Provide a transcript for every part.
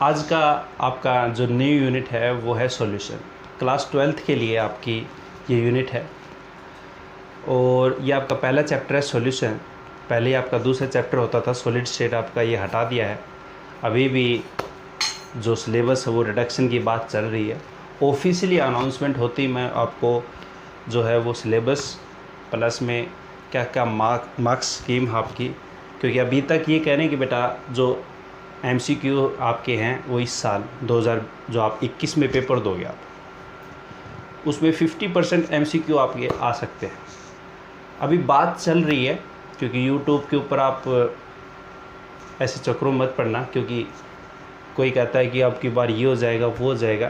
आज का आपका जो न्यू यूनिट है वो है सॉल्यूशन। क्लास 12th के लिए आपकी ये यूनिट है और ये आपका पहला चैप्टर है सॉल्यूशन। पहले आपका दूसरा चैप्टर होता था सॉलिड स्टेट, आपका ये हटा दिया है। अभी भी जो सिलेबस है वो रिडक्शन की बात चल रही है। ऑफिशियली अनाउंसमेंट होती मैं आपको जो है वो सिलेबस प्लस में क्या क्या मार्क्स स्कीम आपकी, क्योंकि अभी तक ये कह रहे हैं कि बेटा जो MCQ आपके हैं वो इस साल 2000 जो आप 21 में पेपर दोगे आप उसमें 50% MCQ आपके आ सकते हैं। अभी बात चल रही है क्योंकि YouTube के ऊपर आप ऐसे चक्रों मत पड़ना, क्योंकि कोई कहता है कि आपकी बार ये हो जाएगा वो हो जाएगा,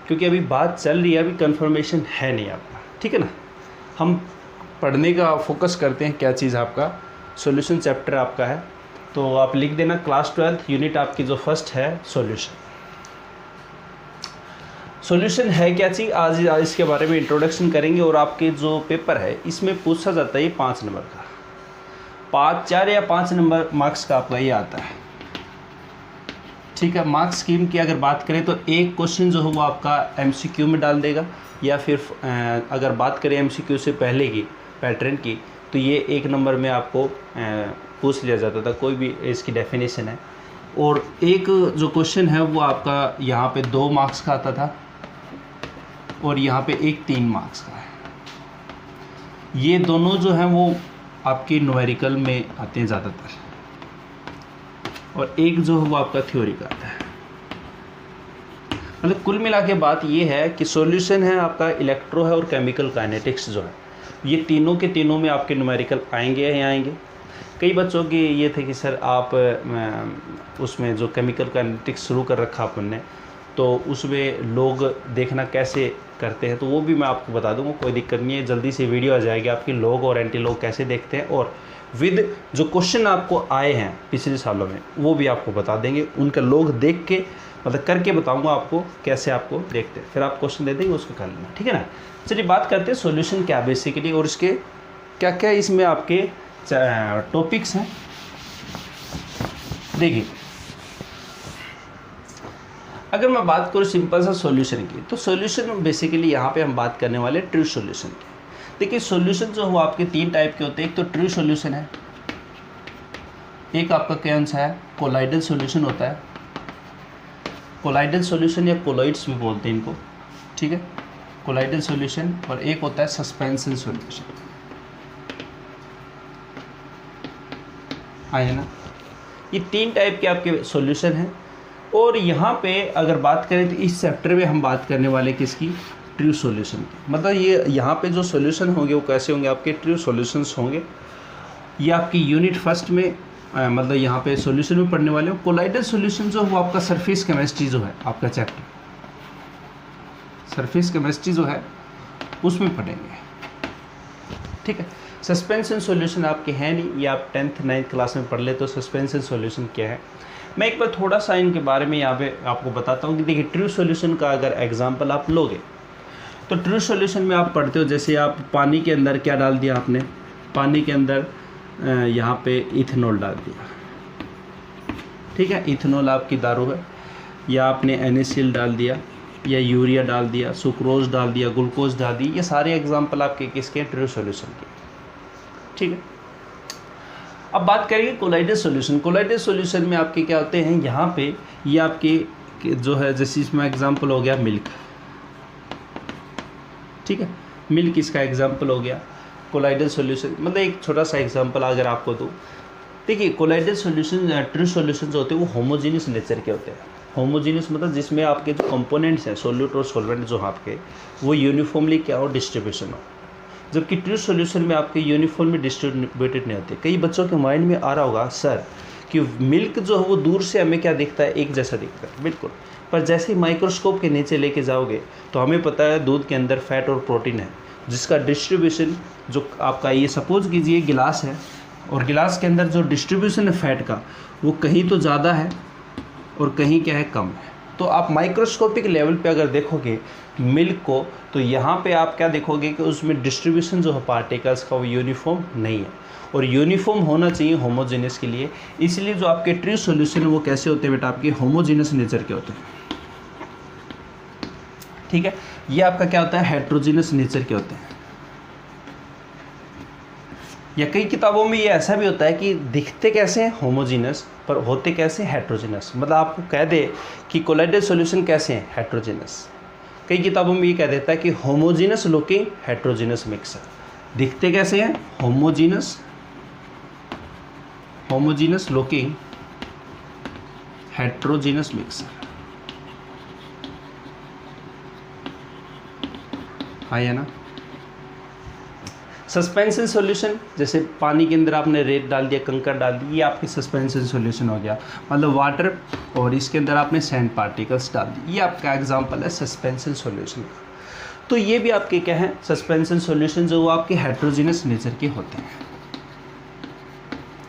क्योंकि अभी बात चल रही है, अभी कंफर्मेशन है नहीं आपका, ठीक है ना। हम पढ़ने का फोकस करते हैं। क्या चीज़ आपका सॉल्यूशन चैप्टर आपका है, तो आप लिख देना क्लास 12th यूनिट आपकी जो फर्स्ट है सॉल्यूशन। सॉल्यूशन है क्या चीज़, आज इसके बारे में इंट्रोडक्शन करेंगे। और आपके जो पेपर है इसमें पूछा जाता है ये 5 नंबर का, 4 या 5 नंबर मार्क्स का आपका ये आता है, ठीक है। मार्क्स स्कीम की अगर बात करें तो एक क्वेश्चन जो है वो आपका MCQ में डाल देगा, या फिर अगर बात करें MCQ से पहले की पैटर्न की तो ये 1 नंबर में आपको पूछ लिया जाता था, कोई भी इसकी डेफिनेशन है। और एक जो क्वेश्चन है वो आपका यहाँ पे 2 मार्क्स का आता था और यहाँ पे एक 3 मार्क्स का है। ये दोनों जो हैं वो आपके न्यूमेरिकल में आते हैं ज़्यादातर, और एक जो है वो आपका थ्योरी का आता है। मतलब कुल मिला के बात ये है कि सॉल्यूशन है आपका इलेक्ट्रो है और केमिकल काइनेटिक्स जो है, ये तीनों के तीनों में आपके न्यूमेरिकल आएंगे ही आएंगे। कई बच्चों की ये थे कि सर आप उसमें जो केमिकल काइनेटिक्स शुरू कर रखा अपन ने, तो उसमें लोग देखना कैसे करते हैं, तो वो भी मैं आपको बता दूंगा, कोई दिक्कत नहीं है। जल्दी से वीडियो आ जाएगी आपकी, लोग और एंटी लोग कैसे देखते हैं, और विद जो क्वेश्चन आपको आए हैं पिछले सालों में वो भी आपको बता देंगे। उनका लोग देख के मतलब करके बताऊंगा आपको कैसे आपको देखते हैं, फिर आप क्वेश्चन दे देंगे उसको कर लेना, ठीक है ना। चलिए बात करते हैं सॉल्यूशन क्या बेसिकली और इसके क्या क्या इसमें आपके टॉपिक्स हैं। देखिए अगर मैं बात करूँ सिंपल सा सॉल्यूशन की, तो सॉल्यूशन बेसिकली यहाँ पे हम बात करने वाले ट्रू सॉल्यूशन की। देखिए सॉल्यूशन जो हो आपके 3 टाइप के होते हैं। एक तो ट्रू सॉल्यूशन है, एक आपका कौन सा है कोलाइडल सॉल्यूशन होता है। कोलाइडल सॉल्यूशन या कोलॉइड्स भी बोलते हैं इनको, ठीक है, कोलाइडल सॉल्यूशन। और एक होता है सस्पेंशन सॉल्यूशन, आए ना। ये 3 टाइप के आपके सॉल्यूशन हैं। और यहाँ पे अगर बात करें तो इस चैप्टर में हम बात करने वाले किसकी, ट्रू सॉल्यूशन की। मतलब ये यहाँ पे जो सॉल्यूशन होंगे वो कैसे होंगे, आपके ट्रू सॉल्यूशंस होंगे। ये आपकी यूनिट फर्स्ट में मतलब यहाँ पे सॉल्यूशन में पढ़ने वाले हो। कोलाइडल सॉल्यूशन जो वो आपका सरफेस केमिस्ट्री जो है आपका चैप्टर, सरफेस केमिस्ट्री जो है उसमें पढ़ेंगे, ठीक है। सस्पेंशन सॉल्यूशन आपके हैं नहीं, ये आप 10th 9th क्लास में पढ़ ले तो सस्पेंशन सॉल्यूशन क्या है। मैं एक बार थोड़ा सा इनके बारे में यहाँ पे आपको बताता हूँ कि देखिए ट्रू सॉल्यूशन का अगर एग्जांपल आप लोगे तो ट्रू सॉल्यूशन में आप पढ़ते हो, जैसे आप पानी के अंदर क्या डाल दिया आपने, पानी के अंदर यहाँ पे इथेनॉल डाल दिया, ठीक है। इथेनॉल आपकी दारू है, या आपने NaCl डाल दिया, या यूरिया डाल दिया, सुक्रोज डाल दिया, ग्लूकोज डाल दी। ये सारे एग्जांपल आपके किसके ट्रू सॉल्यूशन के, ठीक है। अब बात करेंगे कोलाइडल सॉल्यूशन। कोलाइडल सॉल्यूशन में आपके क्या होते हैं, यहाँ पे ये आपके जो है जैसे इसमें एग्जांपल हो गया मिल्क, ठीक है, मिल्क इसका एग्जांपल हो गया कोलाइडल सॉल्यूशन। मतलब एक छोटा सा एग्जांपल अगर आपको दूँ, देखिए कोलाइडल सॉल्यूशन ट्रू सॉल्यूशन जो होते हैं वो होमोजीनियस नेचर के होते हैं। होमोजीनियस मतलब जिसमें आपके जो कंपोनेंट्स हैं सोल्यूट और सॉल्वेंट जो आपके वो यूनिफॉर्मली क्या हो, डिस्ट्रीब्यूशन हो। जबकि ट्रू सॉल्यूशन में आपके यूनिफॉर्मली डिस्ट्रीब्यूटेड नहीं होते। कई बच्चों के माइंड में आ रहा होगा सर कि मिल्क जो है वो दूर से हमें क्या दिखता है, एक जैसा दिखता है, बिल्कुल, पर जैसे ही माइक्रोस्कोप के नीचे लेके जाओगे तो हमें पता है दूध के अंदर फैट और प्रोटीन है, जिसका डिस्ट्रीब्यूशन जो आपका ये सपोज कीजिए गिलास है, और गिलास के अंदर जो डिस्ट्रीब्यूशन है फैट का वो कहीं तो ज़्यादा है और कहीं क्या है कम है। तो आप माइक्रोस्कोपिक लेवल पे अगर देखोगे मिल्क को, तो यहाँ पे आप क्या देखोगे कि उसमें डिस्ट्रीब्यूशन जो है पार्टिकल्स का वो यूनिफॉर्म नहीं है, और यूनिफॉर्म होना चाहिए होमोजेनियस के लिए। इसलिए जो आपके ट्रू सॉल्यूशन है वो कैसे होते हैं बेटा, आपके होमोजेनियस नेचर के होते हैं। ठीक है, ये आपका क्या होता है, हेट्रोजीनियस नेचर के होते हैं। या कई किताबों में ये ऐसा भी होता है कि दिखते कैसे हैं होमोजीनस, पर होते कैसे हेट्रोजीनस। मतलब आपको कह दे कि कोलाइडल सॉल्यूशन कैसे हैं, हेट्रोजीनस। कई किताबों में ये कह देता है कि होमोजीनस लुकिंग हेट्रोजीनस मिक्सर। दिखते कैसे हैं, होमोजीनस लुकिंग हेट्रोजीनस मिक्सर। हाँ या ना। सस्पेंशन सॉल्यूशन, जैसे पानी के अंदर आपने रेत डाल दिया, कंकड़ डाल दी, ये आपकी सस्पेंशन सॉल्यूशन हो गया। मतलब वाटर और इसके अंदर आपने सैंड पार्टिकल्स डाल दी, ये आपका एग्जांपल है सस्पेंशन सॉल्यूशन का। तो ये भी आपके क्या हैं, सस्पेंशन सॉल्यूशन जो वो आपके हेट्रोजीनस नेचर के होते हैं।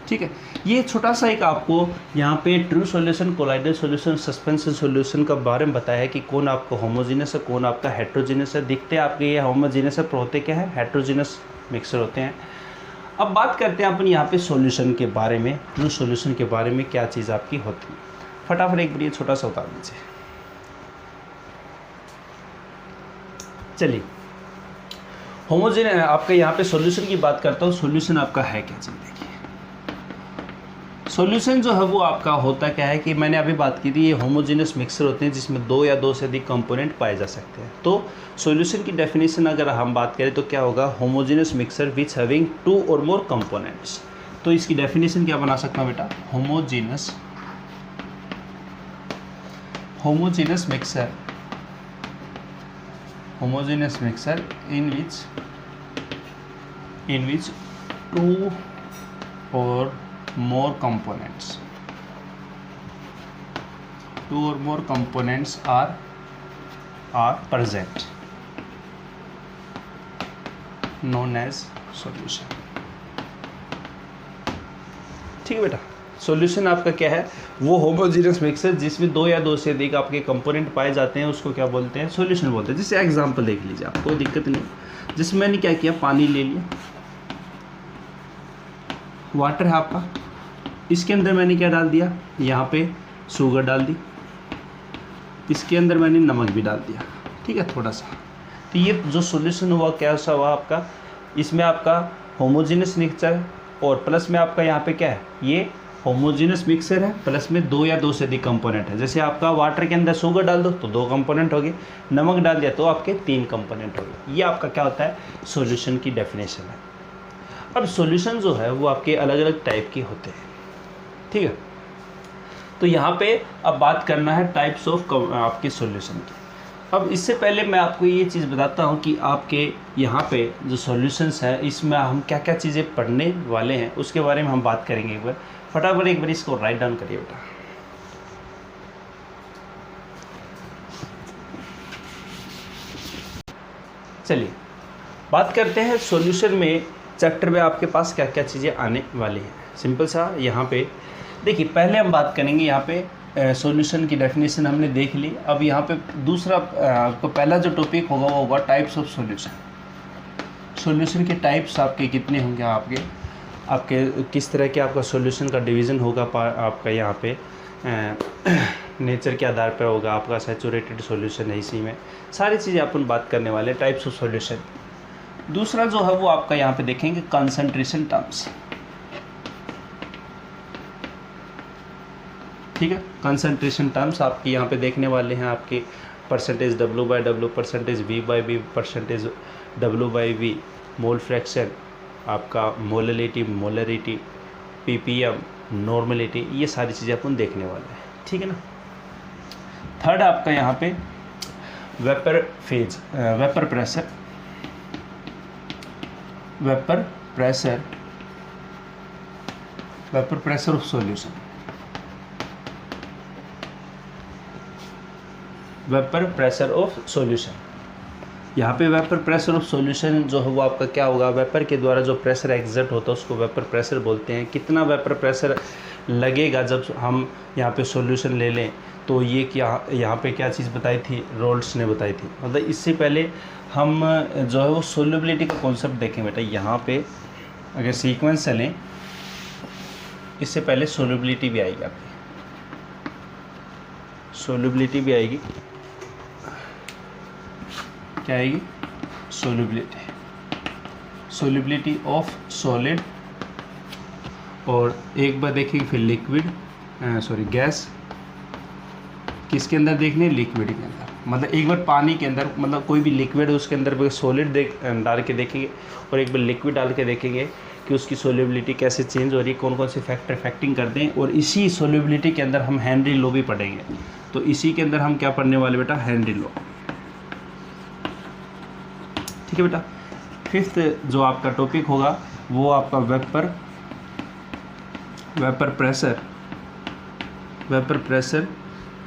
ठीक है, ये छोटा सा एक आपको यहाँ पे true solution, colloidal solution, suspension solution का बारे में बताया है कि कौन आपका होमोजीनस है, कौन आपका हेट्रोजीनस है। दिखते आपके ये होमोजीनस है, पर होते क्या है, हेट्रोजीनस मिक्सर होते हैं। अब बात करते हैं अपन यहाँ पे सॉल्यूशन के बारे में, ट्रू सॉल्यूशन के बारे में क्या चीज़ आपकी होती है। फटाफट एक बार ये छोटा सा उतार दीजिए। चलिए, होमोजेनियस आपका यहाँ पे सॉल्यूशन की बात करता हूँ। सॉल्यूशन आपका है क्या, चलिए देखिए। सॉल्यूशन जो है वो आपका होता क्या है कि मैंने अभी बात की थी, ये होमोजेनियस मिक्सर होते हैं जिसमें 2 या 2 से अधिक कंपोनेंट पाए जा सकते हैं। तो सॉल्यूशन की डेफिनेशन अगर हम बात करें तो क्या होगा, होमोजेनियस मिक्सर विच हैविंग 2 और मोर कंपोनेंट्स। तो इसकी डेफिनेशन क्या बना सकता हूँ बेटा, homogeneous mixer in which 2 or more components are present, known as solution। ठीक है बेटा, सॉल्यूशन आपका क्या है, वो होमोजेनियस मिक्सर जिसमें 2 या 2 से अधिक आपके कंपोनेंट पाए जाते हैं, उसको क्या बोलते हैं, सॉल्यूशन बोलते हैं। जैसे एग्जांपल देख लीजिए, आप कोई दिक्कत नहीं। जिसमें मैंने क्या किया, पानी ले लिया, वाटर है आपका, इसके अंदर मैंने क्या डाल दिया, यहाँ पे शुगर डाल दी, इसके अंदर मैंने नमक भी डाल दिया। ठीक है, थोड़ा सा। तो ये जो सॉल्यूशन हुआ कैसा हुआ आपका, इसमें आपका होमोजेनियस मिक्सचर है और प्लस में आपका यहाँ पे क्या है, ये होमोजेनियस मिक्सर है, प्लस में 2 या 2 से अधिक कंपोनेंट है। जैसे आपका वाटर के अंदर शुगर डाल दो तो 2 कंपोनेंट हो गए, नमक डाल दिया तो आपके 3 कंपोनेंट हो गए। ये आपका क्या होता है, सॉल्यूशन की डेफिनेशन है। अब सॉल्यूशन जो है वो आपके अलग अलग टाइप के होते हैं। ठीक है, तो यहाँ पे अब बात करना है टाइप्स ऑफ आपके सॉल्यूशन की। अब इससे पहले मैं आपको ये चीज़ बताता हूँ कि आपके यहाँ पे जो सॉल्यूशंस है इसमें हम क्या क्या चीज़ें पढ़ने वाले हैं, उसके बारे में हम बात करेंगे एक बार। फटाफट एक बार इसको राइट डाउन करिए बेटा। चलिए बात करते हैं सॉल्यूशन में, चैप्टर में आपके पास क्या क्या चीज़ें आने वाली हैं। सिंपल सा यहाँ पे देखिए, पहले हम बात करेंगे यहाँ पे सॉल्यूशन की डेफिनेशन हमने देख ली। अब यहाँ पे दूसरा आपको पहला जो टॉपिक होगा वो होगा टाइप्स ऑफ सॉल्यूशन। सॉल्यूशन के टाइप्स आपके कितने होंगे, आपके किस तरह के आपका सॉल्यूशन का डिवीज़न होगा आपका यहाँ पे नेचर के आधार पर होगा, आपका सैचुरेटेड सॉल्यूशन है, इसी में सारी चीज़ें अपन बात करने वाले टाइप्स ऑफ सॉल्यूशन। दूसरा जो है वो आपका यहाँ पे देखेंगे कंसंट्रेशन टर्म्स। ठीक है, कंसंट्रेशन टर्म्स आपके यहाँ पे देखने वाले हैं, आपके percentage W/W, percentage V/V, percentage W/V, mole fraction, आपका मोलरिटी, ppm, नॉर्मलिटी, ये सारी चीज़ें अपन देखने वाले हैं। ठीक है ना। थर्ड आपका यहाँ पे vapour pressure of solution. Vapour pressure of solution, यहाँ पे वेपर प्रेशर ऑफ सॉल्यूशन जो है वो आपका क्या होगा, वेपर के द्वारा जो प्रेशर एग्जर्ट होता है उसको वेपर प्रेशर बोलते हैं। कितना वेपर प्रेशर लगेगा जब हम यहाँ पे सॉल्यूशन ले लें। तो ये क्या यहाँ पे क्या चीज़ बताई थी, रोल्स ने बताई थी। मतलब इससे पहले हम जो है वो सोल्यूबिलिटी का कॉन्सेप्ट देखें बेटा। यहाँ पे अगर सीक्वेंस चलें, इससे पहले सोल्यूबिलिटी भी आएगी आपकी, सोल्यूबिलिटी भी आएगी। क्या आएगी? सोल्यूबिलिटी ऑफ सॉलिड, और एक बार देखेंगे फिर लिक्विड गैस। किसके अंदर देखने? लिक्विड के अंदर। मतलब एक बार पानी के अंदर, मतलब कोई भी लिक्विड है उसके अंदर सॉलिड डाल के देखेंगे, और एक बार लिक्विड डाल के देखेंगे कि उसकी सोल्यूबिलिटी कैसे चेंज हो रही है, कौन कौन से फैक्टर इफेक्टिंग करते हैं। और इसी सोल्यूबिलिटी के अंदर हम हेनरी लॉ भी पढ़ेंगे। तो इसी के अंदर हम क्या पढ़ने वाले बेटा? Henry law. ठीक है बेटा। फिफ्थ जो आपका टॉपिक होगा वो आपका वेपर प्रेशर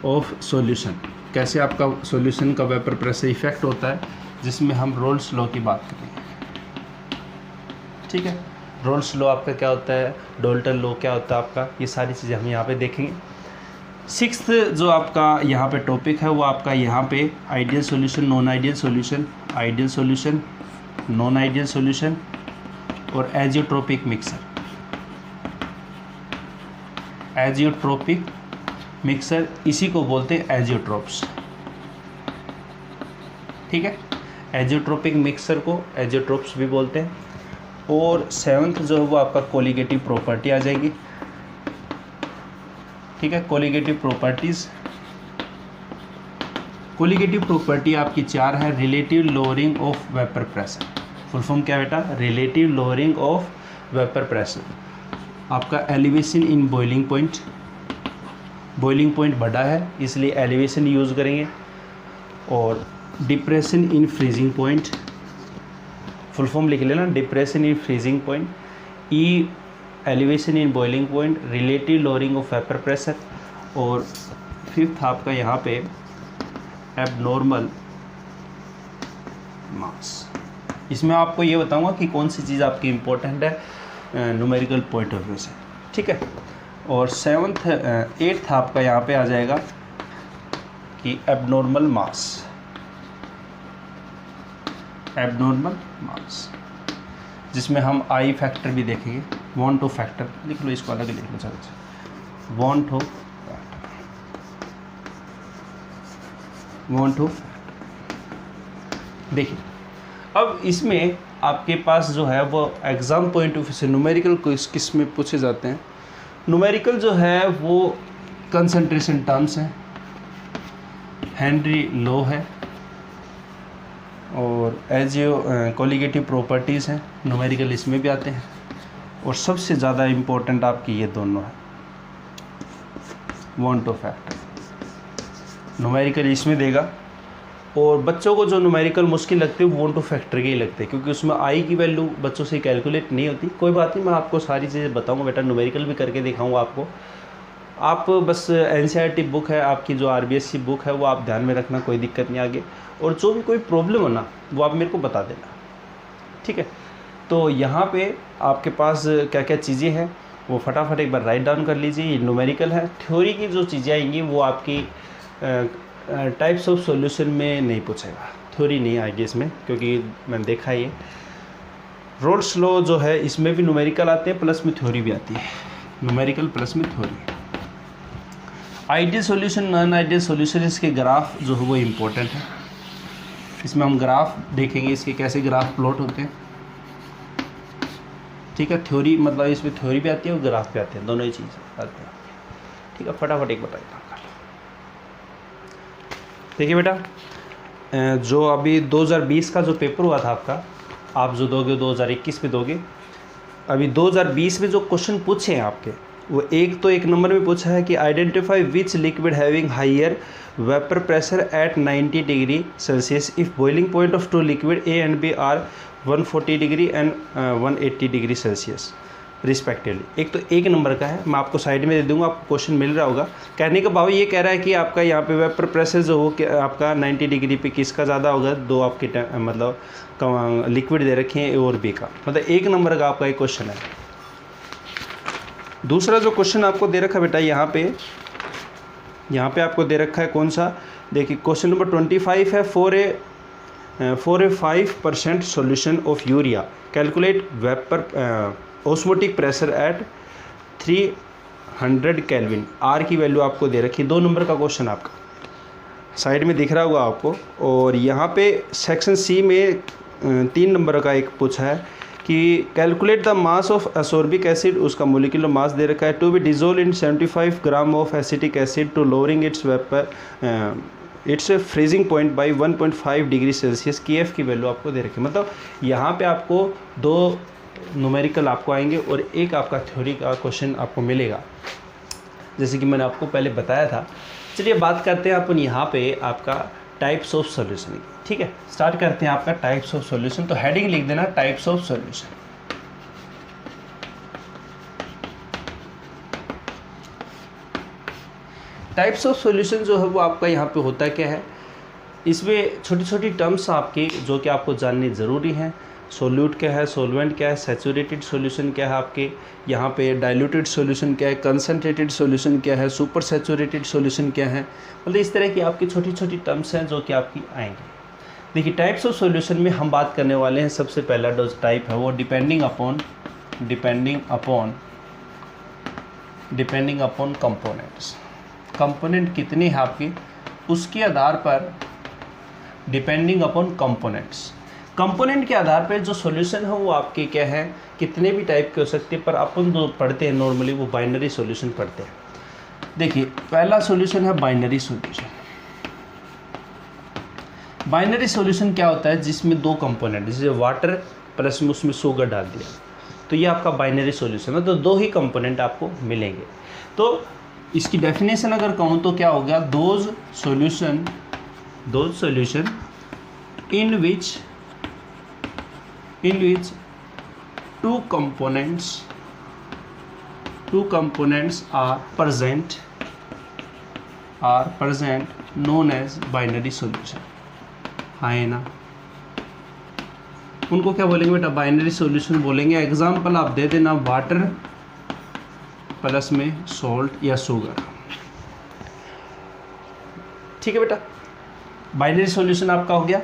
ऑफ सॉल्यूशन। कैसे आपका सॉल्यूशन का वेपर प्रेशर इफेक्ट होता है, जिसमें हम रोल्स लॉ की बात करेंगे। ठीक है, रोल्स लॉ आपका क्या होता है, डाल्टन लॉ क्या होता है आपका, ये सारी चीज़ें हम यहाँ पे देखेंगे। सिक्स्थ जो आपका यहाँ पे टॉपिक है वो आपका यहाँ पे ideal solution, non ideal solution, ideal solution, non ideal solution और एजियोट्रोपिक मिक्सर। एजियोट्रोपिक मिक्सर, इसी को बोलते हैं एजियोट्रोप्स। ठीक है, एजियोट्रोपिक मिक्सर को एजियोट्रोप्स भी बोलते हैं। और सेवन्थ जो है वो आपका कोलिगेटिव प्रॉपर्टी आ जाएगी। ठीक है, कोलिगेटिव प्रॉपर्टीज़, कोलिगेटिव प्रॉपर्टी आपकी 4 है। Relative lowering of vapour pressure, full form क्या बेटा? Relative lowering of vapour pressure. आपका elevation in boiling point, boiling point बड़ा है इसलिए एलिवेशन यूज़ करेंगे। और depression in freezing point, full form लिख लेना, डिप्रेशन इन फ्रीजिंग पॉइंट। ई elevation in boiling point, relative lowering of vapour pressure. और फिफ्थ आपका यहाँ पे एबनॉर्मल मास। इसमें आपको ये बताऊंगा कि कौन सी चीज़ आपकी इम्पोर्टेंट है न्यूमेरिकल पॉइंट ऑफ व्यू से। ठीक है, और एट्थ आपका यहाँ पे आ जाएगा कि एबनॉर्मल मास, एबनॉर्मल मास, जिसमें हम आई फैक्टर भी देखेंगे। वॉन टू फैक्टर लिख लो, इसको अलग लिख लो, चलो वॉन टू देखिए। अब इसमें आपके पास जो है वो एग्ज़ाम पॉइंट ऑफ व्यू से न्यूमेरिकल किस में पूछे जाते हैं। न्यूमेरिकल जो है वो कंसंट्रेशन टर्म्स है, हेनरी लॉ है, और कोलिगेटिव प्रॉपर्टीज़ हैं, न्यूमेरिकल इसमें भी आते हैं। और सबसे ज़्यादा इम्पोर्टेंट आपकी ये दोनों है, वॉन टू फैक्टर। न्यूमेरिकल इसमें देगा, और बच्चों को जो न्यूमेरिकल मुश्किल लगते हैं वो वॉन टू फैक्टर के ही लगते हैं, क्योंकि उसमें आई की वैल्यू बच्चों से कैलकुलेट नहीं होती। कोई बात नहीं, मैं आपको सारी चीज़ें बताऊंगा बेटा, न्यूमेरिकल भी करके दिखाऊंगा आपको। आप बस एनसीईआरटी बुक है आपकी, जो आरबीएससी बुक है वो आप ध्यान में रखना, कोई दिक्कत नहीं आगे। और जो भी कोई प्रॉब्लम हो ना वो आप मेरे को बता देना। ठीक है, तो यहाँ पे आपके पास क्या क्या चीज़ें हैं वो फटाफट एक बार राइट डाउन कर लीजिए। ये न्यूमेरिकल है। थ्योरी की जो चीज़ें आएंगी वो आपकी टाइप्स ऑफ सॉल्यूशन में नहीं पूछेगा, थ्योरी नहीं आएगी इसमें, क्योंकि मैंने देखा ये रोल्स लॉ जो है इसमें भी न्यूमेरिकल आते हैं प्लस में थ्योरी भी आती है, न्यूमेरिकल प्लस में theory. Ideal solution, non ideal solution, इसके ग्राफ जो है वो इम्पोर्टेंट है। इसमें हम ग्राफ देखेंगे, इसके कैसे ग्राफ प्लॉट होते हैं। ठीक है, थ्योरी मतलब इसमें थ्योरी भी आती है और ग्राफ भी आते हैं, दोनों ही चीज़ आती हैं। ठीक है, फटाफट एक बताइए। देखिए बेटा, जो अभी 2020 का जो पेपर हुआ था आपका, आप जो दोगे 2021 में दोगे। अभी 2020 में जो क्वेश्चन पूछे हैं आपके, वो एक नंबर में पूछा है कि identify which liquid having higher vapour pressure at 90 degree Celsius if boiling point of two liquid A and B are 140 degree and 180 degree Celsius respectively. एक तो एक नंबर का है, मैं आपको साइड में दे दूंगा, आपको क्वेश्चन मिल रहा होगा। कहने का भाव ये कह रहा है कि आपका यहाँ पे वेपर प्रेशर जो हो कि आपका 90 डिग्री पे किसका ज़्यादा होगा, दो आपके मतलब लिक्विड दे रखे हैं ए और बी का, मतलब एक नंबर का आपका एक क्वेश्चन है। दूसरा जो क्वेश्चन आपको दे रखा है बेटा, यहाँ पे आपको दे रखा है कौन सा, देखिए क्वेश्चन नंबर 25 है, for a 5% solution of urea calculate vapour osmotic pressure at 300 kelvin. R की वैल्यू आपको दे रखी है। 2 नंबर का क्वेश्चन आपका साइड में दिख रहा होगा आपको। और यहाँ पे सेक्शन सी में 3 नंबर का एक पूछा है कि calculate the mass of ascorbic acid, उसका मोलिकुलर मास दे रखा है, to be dissolve in 75 gram of acetic acid to lowering its vapour its freezing point by 1.5 degree Celsius. KF की वैल्यू आपको दे रखी है। मतलब यहाँ पे आपको 2 न्यूमेरिकल आपको आएंगे और एक आपका थ्योरी का क्वेश्चन आपको मिलेगा, जैसे कि मैंने आपको पहले बताया था। चलिए बात करते हैं अपन यहाँ पे आपका टाइप्स ऑफ सॉल्यूशन की। ठीक है, स्टार्ट करते हैं आपका टाइप्स ऑफ सॉल्यूशन। तो हेडिंग लिख देना types of solution. Types of solution जो है वो आपका यहाँ पे होता क्या है, इसमें छोटी छोटी टर्म्स आपकी जो कि आपको जाननी ज़रूरी हैं। सोल्यूट क्या है, सोलवेंट क्या है, सैचुरेटेड सॉल्यूशन क्या है, आपके यहाँ पे डाइल्यूटेड सॉल्यूशन क्या है, कंसनट्रेटेड सॉल्यूशन क्या है, सुपर सैचुरेटेड सॉल्यूशन क्या है। मतलब इस तरह की आपकी छोटी छोटी टर्म्स हैं जो कि आपकी आएंगी। देखिए टाइप्स ऑफ सॉल्यूशन में हम बात करने वाले हैं, सबसे पहला जो टाइप है वो डिपेंडिंग अपॉन कंपोनेंट्स। कंपोनेंट कितनी है आपकी, उसके आधार पर डिपेंडिंग अपॉन कंपोनेंट्स। कंपोनेंट के आधार पर जो सॉल्यूशन है वो आपके क्या है, कितने भी टाइप के हो सकते हैं, पर अपन जो पढ़ते हैं नॉर्मली वो बाइनरी सॉल्यूशन पढ़ते हैं। देखिए पहला सॉल्यूशन है बाइनरी सॉल्यूशन। बाइनरी सॉल्यूशन क्या होता है, जिसमें 2 कंपोनेंट, जैसे वाटर प्लस में उसमें शुगर डाल दिया, तो ये आपका बाइनरी सॉल्यूशन है। तो 2 ही कंपोनेंट आपको मिलेंगे। तो इसकी डेफिनेशन अगर कहूँ तो क्या हो गया, those solution in which two components are present known as binary solution। है ना, उनको क्या बोलेंगे बेटा, बाइनरी सॉल्यूशन बोलेंगे। एग्जाम्पल आप दे देना, वाटर प्लस में सॉल्ट या शुगर। ठीक है बेटा, बाइनरी सॉल्यूशन आपका हो गया।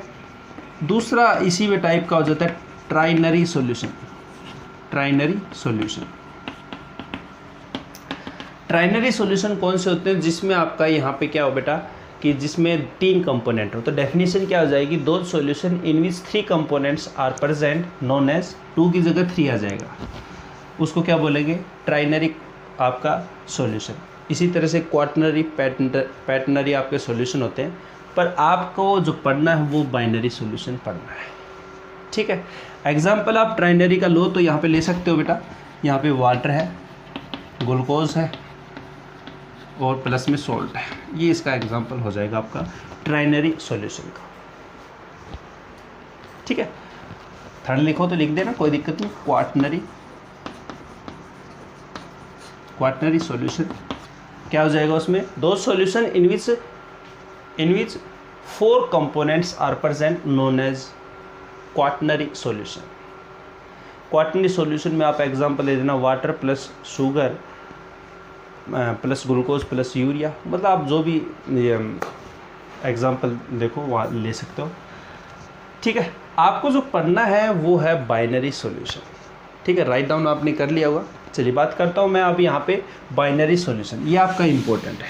दूसरा इसी में टाइप का हो जाता है ट्राइनरी सॉल्यूशन। ट्राइनरी सॉल्यूशन कौन से होते हैं, जिसमें आपका यहाँ पे क्या हो बेटा कि जिसमें 3 कंपोनेंट हो। तो डेफिनेशन क्या हो जाएगी, दो solution in which 3 components are present known as, 2 की जगह 3 आ जाएगा, उसको क्या बोलेंगे, ट्राइनरी आपका सॉल्यूशन। इसी तरह से क्वाटनरी, पैटर्नरी आपके सॉल्यूशन होते हैं, पर आपको जो पढ़ना है वो बाइनरी सॉल्यूशन पढ़ना है। ठीक है, एग्जाम्पल आप ट्राइनरी का लो तो यहाँ पे ले सकते हो बेटा, यहाँ पे वाटर है, ग्लूकोज है और प्लस में सॉल्ट है। ये इसका एग्जाम्पल हो जाएगा आपका ट्राइनरी सॉल्यूशन का। ठीक है, थर्ड लिखो तो लिख देना, कोई दिक्कत नहीं। क्वाटनरी सॉल्यूशन क्या हो जाएगा, उसमें 2 solution in which 4 components are present known as quaternary solution. Quaternary solution में आप एग्जांपल ले देना, water plus sugar plus glucose plus urea. मतलब आप जो भी एग्जांपल देखो वहाँ ले सकते हो। ठीक है, आपको जो पढ़ना है वो है बाइनरी सॉल्यूशन। ठीक है, राइट डाउन आपने कर लिया होगा। चलिए बात करता हूँ मैं अब यहाँ पे बाइनरी सॉल्यूशन, ये आपका इम्पोर्टेंट है।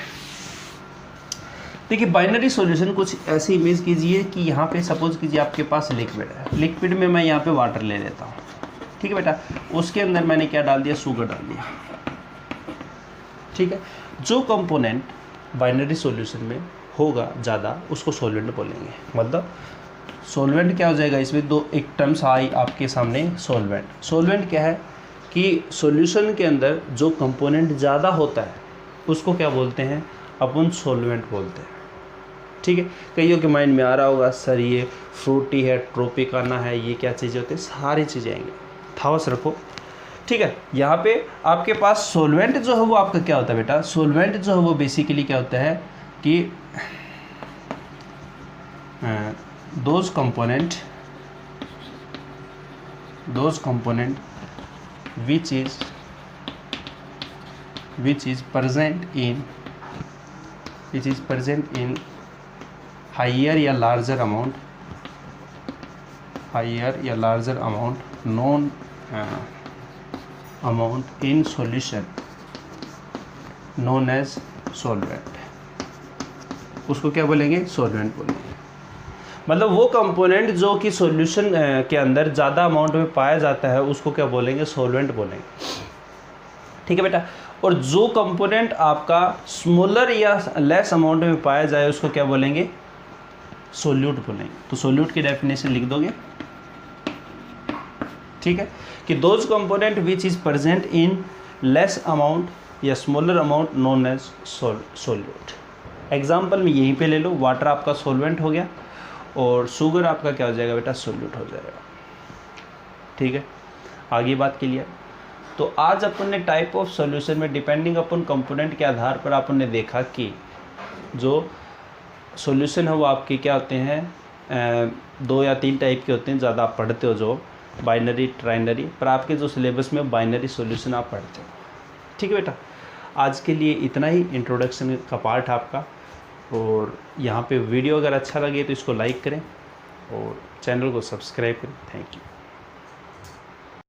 देखिए बाइनरी सॉल्यूशन कुछ ऐसी इमेज कीजिए कि यहाँ पे सपोज कीजिए आपके पास लिक्विड है, लिक्विड में मैं यहाँ पे वाटर ले लेता हूँ। ठीक है बेटा, उसके अंदर मैंने क्या डाल दिया, शुगर डाल दिया। ठीक है, जो कंपोनेंट बाइनरी सॉल्यूशन में होगा ज़्यादा उसको सॉल्वेंट बोलेंगे। मतलब सॉल्वेंट क्या हो जाएगा, इसमें 2 एक टर्म्स आई आपके सामने, सॉल्वेंट। सॉल्वेंट क्या है कि सॉल्यूशन के अंदर जो कंपोनेंट ज़्यादा होता है उसको क्या बोलते हैं, अपन सॉल्वेंट बोलते हैं। ठीक है, कईयों के माइंड में आ रहा होगा सर ये फ्रूटी है, ट्रोपिकाना है, ये क्या चीज़ें होती हैं, सारी चीज़ें आएंगी, थावस रखो। ठीक है, यहाँ पे आपके पास सॉल्वेंट जो है वो आपका क्या होता है बेटा, सॉल्वेंट जो है वो बेसिकली क्या होता है कि those component which is which is present in higher या larger amount known amount in solution known as solvent, उसको क्या बोलेंगे? सॉल्वेंट बोलेंगे। मतलब वो कंपोनेंट जो कि सॉल्यूशन के अंदर ज़्यादा अमाउंट में पाया जाता है उसको क्या बोलेंगे? सॉल्वेंट बोलेंगे। ठीक है बेटा। और जो कंपोनेंट आपका स्मॉलर या लेस अमाउंट में पाया जाए उसको क्या बोलेंगे? सोल्यूट बोलेंगे। तो सोल्यूट की डेफिनेशन लिख दोगे, ठीक है, कि those component which is present in less amount या smaller amount known as solute. Example में यहीं पे ले लो, वाटर आपका सोल्वेंट हो गया और शुगर आपका क्या हो जाएगा बेटा? सोल्यूट हो जाएगा। ठीक है, आगे बात क्लियर। तो आज अपन ने टाइप ऑफ सॉल्यूशन में डिपेंडिंग अपन कंपोनेंट के आधार पर अपन ने देखा कि जो सॉल्यूशन है वो आपके क्या होते हैं, 2 या 3 टाइप के होते हैं, ज़्यादा आप पढ़ते हो जो बाइनरी ट्राइनरी, पर आपके जो सिलेबस में बाइनरी सॉल्यूशन आप पढ़ते हो। ठीक है बेटा, आज के लिए इतना ही इंट्रोडक्शन का पार्ट आपका। और यहाँ पे वीडियो अगर अच्छा लगे तो इसको लाइक करें और चैनल को सब्सक्राइब करें। Thank you.